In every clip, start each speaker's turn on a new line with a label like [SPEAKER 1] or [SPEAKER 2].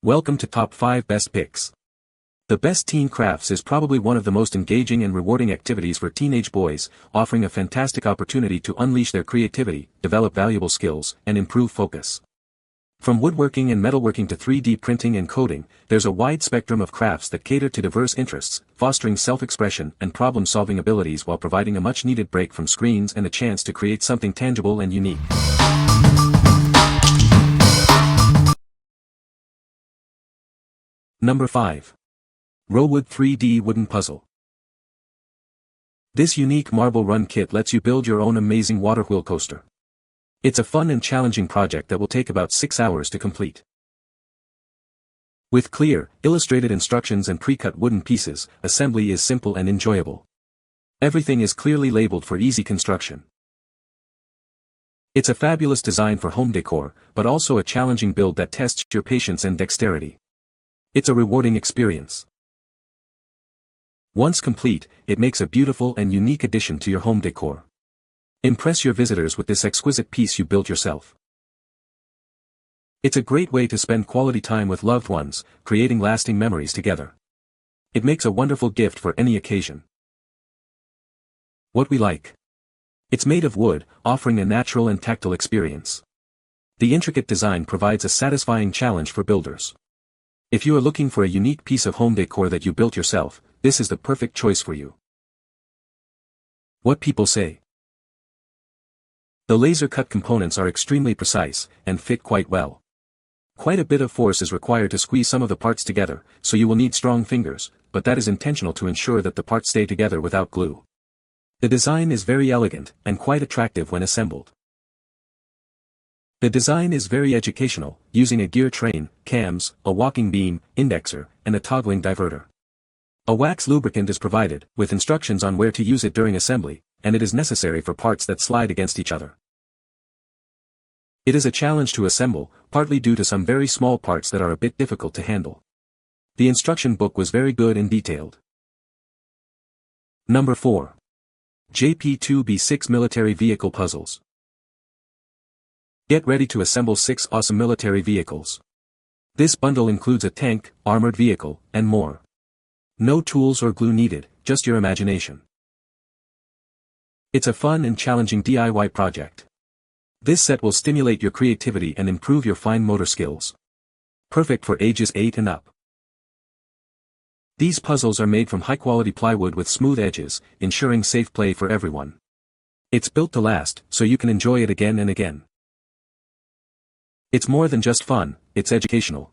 [SPEAKER 1] Welcome to Top 5 Best Picks. The Best Teen Crafts is probably one of the most engaging and rewarding activities for teenage boys, offering a fantastic opportunity to unleash their creativity, develop valuable skills, and improve focus. From woodworking and metalworking to 3D printing and coding, there's a wide spectrum of crafts that cater to diverse interests, fostering self-expression and problem-solving abilities while providing a much-needed break from screens and a chance to create something tangible and unique. Number 5. Rowood 3D Wooden Puzzle. This unique marble run kit lets you build your own amazing water wheel coaster. It's a fun and challenging project that will take about 6 hours to complete. With clear, illustrated instructions and pre-cut wooden pieces, assembly is simple and enjoyable. Everything is clearly labeled for easy construction. It's a fabulous design for home decor, but also a challenging build that tests your patience and dexterity. It's a rewarding experience. Once complete, it makes a beautiful and unique addition to your home decor. Impress your visitors with this exquisite piece you built yourself. It's a great way to spend quality time with loved ones, creating lasting memories together. It makes a wonderful gift for any occasion. What we like. It's made of wood, offering a natural and tactile experience. The intricate design provides a satisfying challenge for builders. If you are looking for a unique piece of home decor that you built yourself, this is the perfect choice for you. What people say. The laser-cut components are extremely precise, and fit quite well. Quite a bit of force is required to squeeze some of the parts together, so you will need strong fingers, but that is intentional to ensure that the parts stay together without glue. The design is very elegant, and quite attractive when assembled. The design is very educational, using a gear train, cams, a walking beam, indexer, and a toggling diverter. A wax lubricant is provided, with instructions on where to use it during assembly, and it is necessary for parts that slide against each other. It is a challenge to assemble, partly due to some very small parts that are a bit difficult to handle. The instruction book was very good and detailed. Number 4. JP2B6 Military Vehicle Puzzles. Get ready to assemble 6 awesome military vehicles. This bundle includes a tank, armored vehicle, and more. No tools or glue needed, just your imagination. It's a fun and challenging DIY project. This set will stimulate your creativity and improve your fine motor skills. Perfect for ages 8 and up. These puzzles are made from high-quality plywood with smooth edges, ensuring safe play for everyone. It's built to last, so you can enjoy it again and again. It's more than just fun, it's educational.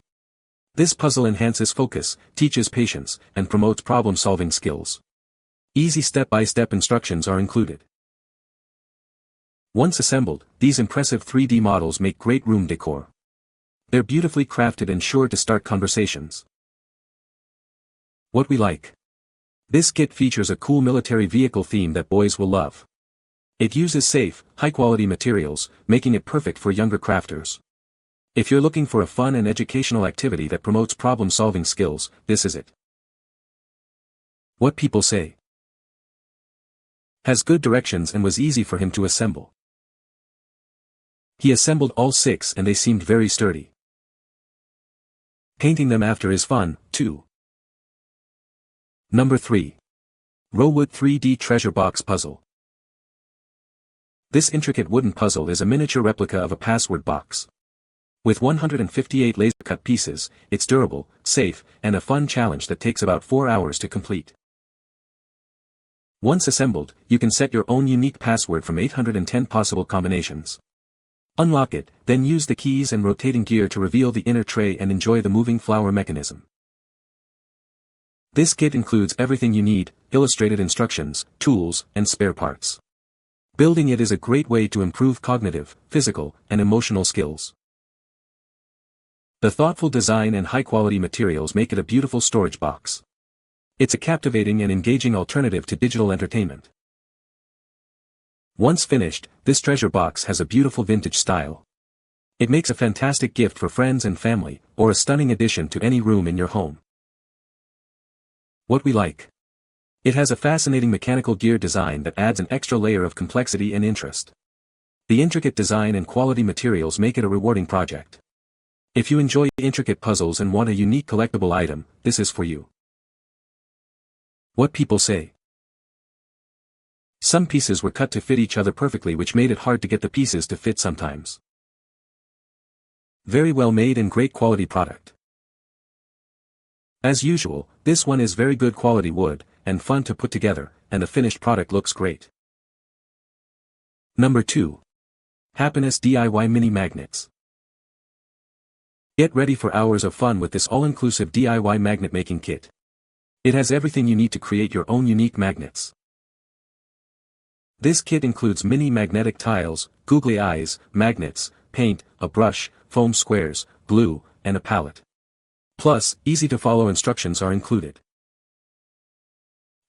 [SPEAKER 1] This puzzle enhances focus, teaches patience, and promotes problem-solving skills. Easy step-by-step instructions are included. Once assembled, these impressive 3D models make great room decor. They're beautifully crafted and sure to start conversations. What we like. This kit features a cool military vehicle theme that boys will love. It uses safe, high-quality materials, making it perfect for younger crafters. If you're looking for a fun and educational activity that promotes problem-solving skills, this is it. What people say. Has good directions and was easy for him to assemble. He assembled all 6 and they seemed very sturdy. Painting them after is fun, too. Number 3. Rowood 3D Treasure Box Puzzle. This intricate wooden puzzle is a miniature replica of a password box. With 158 laser-cut pieces, it's durable, safe, and a fun challenge that takes about 4 hours to complete. Once assembled, you can set your own unique password from 810 possible combinations. Unlock it, then use the keys and rotating gear to reveal the inner tray and enjoy the moving flower mechanism. This kit includes everything you need, illustrated instructions, tools, and spare parts. Building it is a great way to improve cognitive, physical, and emotional skills. The thoughtful design and high-quality materials make it a beautiful storage box. It's a captivating and engaging alternative to digital entertainment. Once finished, this treasure box has a beautiful vintage style. It makes a fantastic gift for friends and family, or a stunning addition to any room in your home. What we like. It has a fascinating mechanical gear design that adds an extra layer of complexity and interest. The intricate design and quality materials make it a rewarding project. If you enjoy intricate puzzles and want a unique collectible item, this is for you. What people say. Some pieces were cut to fit each other perfectly, which made it hard to get the pieces to fit sometimes. Very well made and great quality product. As usual, this one is very good quality wood, and fun to put together, and the finished product looks great. Number 2. Hapinest DIY Mini Magnets. Get ready for hours of fun with this all-inclusive DIY magnet making kit. It has everything you need to create your own unique magnets. This kit includes mini magnetic tiles, googly eyes, magnets, paint, a brush, foam squares, glue, and a palette. Plus, easy-to-follow instructions are included.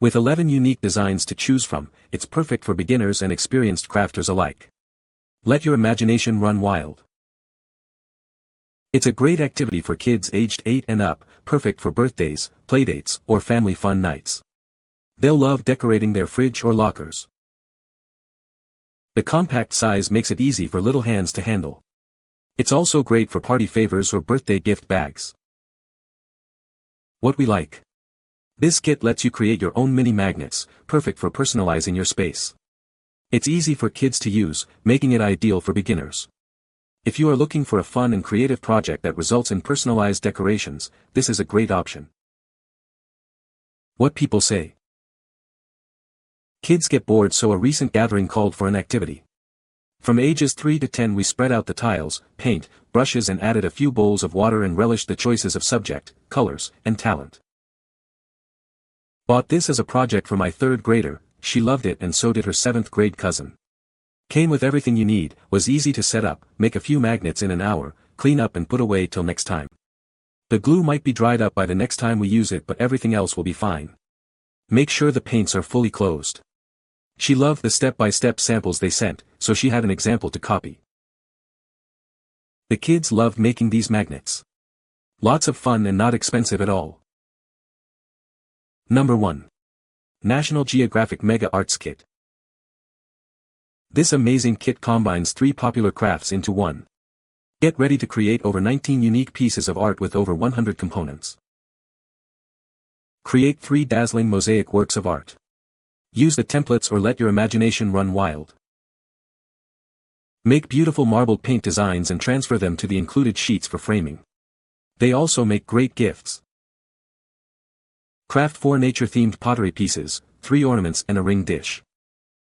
[SPEAKER 1] With 11 unique designs to choose from, it's perfect for beginners and experienced crafters alike. Let your imagination run wild. It's a great activity for kids aged 8 and up, perfect for birthdays, playdates, or family fun nights. They'll love decorating their fridge or lockers. The compact size makes it easy for little hands to handle. It's also great for party favors or birthday gift bags. What we like. This kit lets you create your own mini magnets, perfect for personalizing your space. It's easy for kids to use, making it ideal for beginners. If you are looking for a fun and creative project that results in personalized decorations, this is a great option. What people say. Kids get bored, so a recent gathering called for an activity. From ages 3 to 10 we spread out the tiles, paint, brushes and added a few bowls of water and relished the choices of subject, colors, and talent. Bought this as a project for my 3rd grader, she loved it and so did her 7th grade cousin. Came with everything you need, was easy to set up, make a few magnets in an hour, clean up and put away till next time. The glue might be dried up by the next time we use it, but everything else will be fine. Make sure the paints are fully closed. She loved the step-by-step samples they sent, so she had an example to copy. The kids loved making these magnets. Lots of fun and not expensive at all. Number 1. National Geographic Mega Arts Kit. This amazing kit combines 3 popular crafts into one. Get ready to create over 19 unique pieces of art with over 100 components. Create 3 dazzling mosaic works of art. Use the templates or let your imagination run wild. Make beautiful marbled paint designs and transfer them to the included sheets for framing. They also make great gifts. Craft 4 nature-themed pottery pieces, 3 ornaments and a ring dish.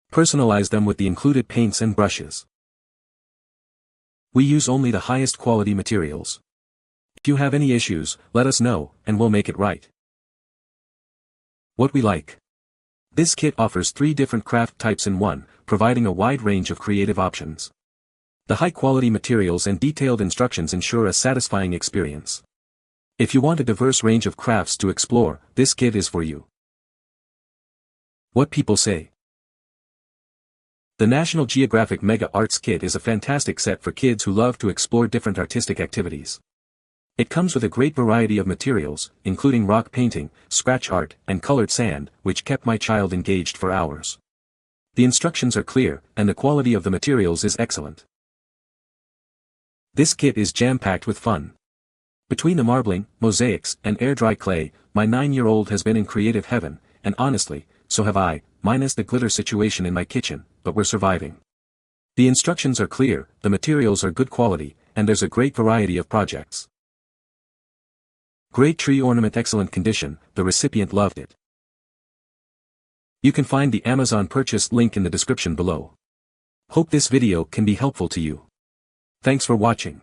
[SPEAKER 1] Personalize them with the included paints and brushes. We use only the highest quality materials. If you have any issues, let us know, and we'll make it right. What we like. This kit offers 3 different craft types in one, providing a wide range of creative options. The high-quality materials and detailed instructions ensure a satisfying experience. If you want a diverse range of crafts to explore, this kit is for you. What people say. The National Geographic Mega Arts Kit is a fantastic set for kids who love to explore different artistic activities. It comes with a great variety of materials, including rock painting, scratch art, and colored sand, which kept my child engaged for hours. The instructions are clear, and the quality of the materials is excellent. This kit is jam-packed with fun. Between the marbling, mosaics, and air-dry clay, my 9-year-old has been in creative heaven, and honestly, so have I, minus the glitter situation in my kitchen, but we're surviving. The instructions are clear, the materials are good quality, and there's a great variety of projects. Great tree ornament, excellent condition, the recipient loved it. You can find the Amazon purchase link in the description below. Hope this video can be helpful to you. Thanks for watching.